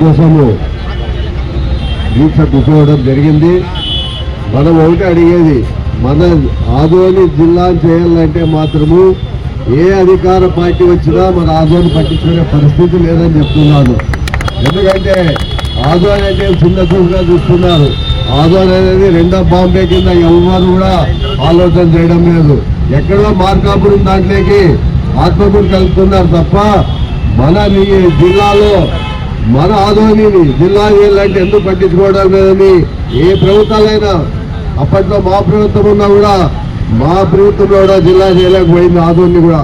కోసము దీక్ష కూర్చోవడం జరిగింది. మనం ఒకటి అడిగేది, మన ఆదోని జిల్లా చేయాలంటే మాత్రము ఏ అధికార పార్టీ వచ్చినా మన ఆదోని పట్టించుకునే పరిస్థితి లేదని చెప్తున్నాను. ఎందుకంటే ఆదోని అంటే చిన్న చూపుగా చూస్తున్నారు. ఆదోని అనేది రెండో బాంబే కింద ఎవరు కూడా ఆలోచన చేయడం లేదు. ఎక్కడో మార్కాపురం దాంట్లోకి ఆత్మకూరు కలుపుతున్నారు తప్ప మన జిల్లాలో మన ఆదోనిని జిల్లా చేయాలంటే ఎందుకు పట్టించుకోవడం లేదని ఏ ప్రభుత్వాలైనా, అప్పట్లో మా ప్రభుత్వం ఉన్నా కూడా మా ప్రభుత్వంలో కూడా జిల్లా చేయలేకపోయింది ఆదోని కూడా.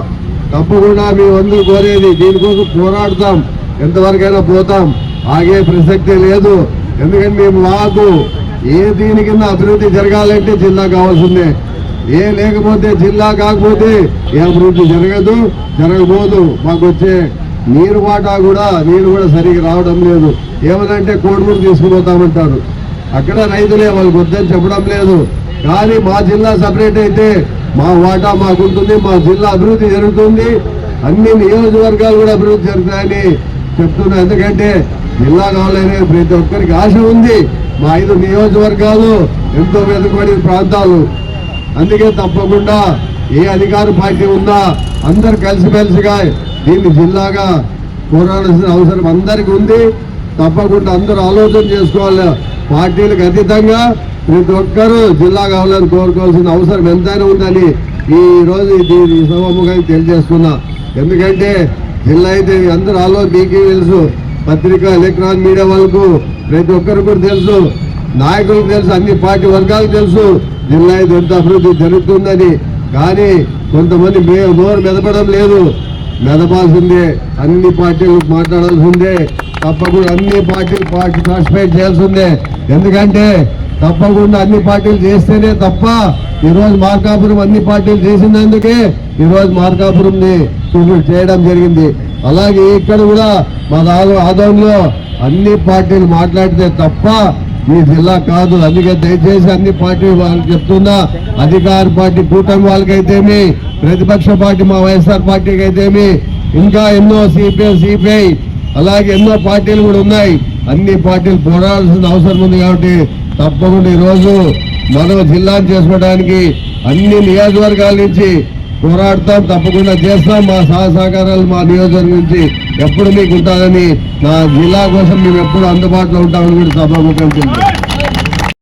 తప్పకుండా మేమందరూ కోరేది దీనికోసం పోరాడతాం, ఎంతవరకైనా పోతాం, ఆగే ప్రసక్తే లేదు. ఎందుకంటే మేము మాకు ఏ దీని కింద అభివృద్ధి జరగాలంటే జిల్లా కావాల్సిందే. ఏ లేకపోతే జిల్లా కాకపోతే ఏ అభివృద్ధి జరగదు, జరగబోదు. మాకు వచ్చే నీరు కూడా సరిగ్గా రావడం లేదు. ఏమనంటే కోడుమూరు తీసుకుపోతామంటారు. అక్కడ రైతులే వాళ్ళకి వద్దని చెప్పడం లేదు. కానీ మా జిల్లా సపరేట్ అయితే మా వాటా మాకుంటుంది, మా జిల్లా అభివృద్ధి జరుగుతుంది, అన్ని నియోజకవర్గాలు కూడా అభివృద్ధి జరుగుతాయని చెప్తున్నా. ఎందుకంటే జిల్లా కావాలనే ప్రతి ఒక్కరికి ఆశ ఉంది. మా 5 నియోజకవర్గాలు ఎంతో వెనుకబడిన ప్రాంతాలు. అందుకే తప్పకుండా ఏ అధికార పార్టీ ఉందా అందరు కలిసిమెలిసిగా దీన్ని జిల్లాగా పోరాడాల్సిన అవసరం అందరికీ ఉంది. తప్పకుండా అందరూ ఆలోచన చేసుకోవాలి. పార్టీలకు అతీతంగా ప్రతి ఒక్కరూ జిల్లా కావాలని కోరుకోవాల్సిన అవసరం ఎంతైనా ఉందని ఈ రోజు ఈ సభముగా తెలియజేస్తున్నా. ఎందుకంటే జిల్లా అయితే అందరూ మీకు తెలుసు, పత్రికా ఎలక్ట్రానిక్ మీడియా వాళ్ళకు ప్రతి ఒక్కరికి కూడా తెలుసు, నాయకులకు తెలుసు, అన్ని పార్టీ వర్గాలకు తెలుసు జిల్లా అయితే ఎంత అభివృద్ధి జరుగుతుందని. కానీ కొంతమంది నోరు మెదపడం లేదు. మెదపాల్సిందే, అన్ని పార్టీలు మాట్లాడాల్సిందే, తప్పకుండా అన్ని పార్టీలు పార్టిసిపేట్ చేయాల్సిందే. ఎందుకంటే తప్పకుండా అన్ని పార్టీలు చేస్తేనే తప్ప ఈరోజు మార్కాపురం అన్ని పార్టీలు చేసినందుకే ఈరోజు మార్కాపురంని చేయడం జరిగింది. అలాగే ఇక్కడ కూడా మా ఆదోనిలో అన్ని పార్టీలు మాట్లాడితే తప్ప మీ జిల్లా కాదు. అందుకే దయచేసి అన్ని పార్టీ వాళ్ళకి చెప్తున్నా, అధికార పార్టీ కూటమి వాళ్ళకైతేమి, ప్రతిపక్ష పార్టీ మా వైఎస్ఆర్ పార్టీకి అయితేమి, ఇంకా ఎన్నో సిపిఐ అలాగే ఎన్నో పార్టీలు కూడా ఉన్నాయి. అన్ని పార్టీలు పోరాడాల్సిన అవసరం ఉంది. కాబట్టి తప్పకుండా ఈరోజు మనం జిల్లాను చేసుకోవడానికి అన్ని నియోజకవర్గాల నుంచి పోరాడతాం, తప్పకుండా చేస్తాం. మా సహకారాలు మా నియోజకవర్గం నుంచి ఎప్పుడు మీకు ఉంటారని, నా జిల్లా కోసం మేము ఎప్పుడు అందుబాటులో ఉంటామని కూడా సభాముఖం చెప్తాం.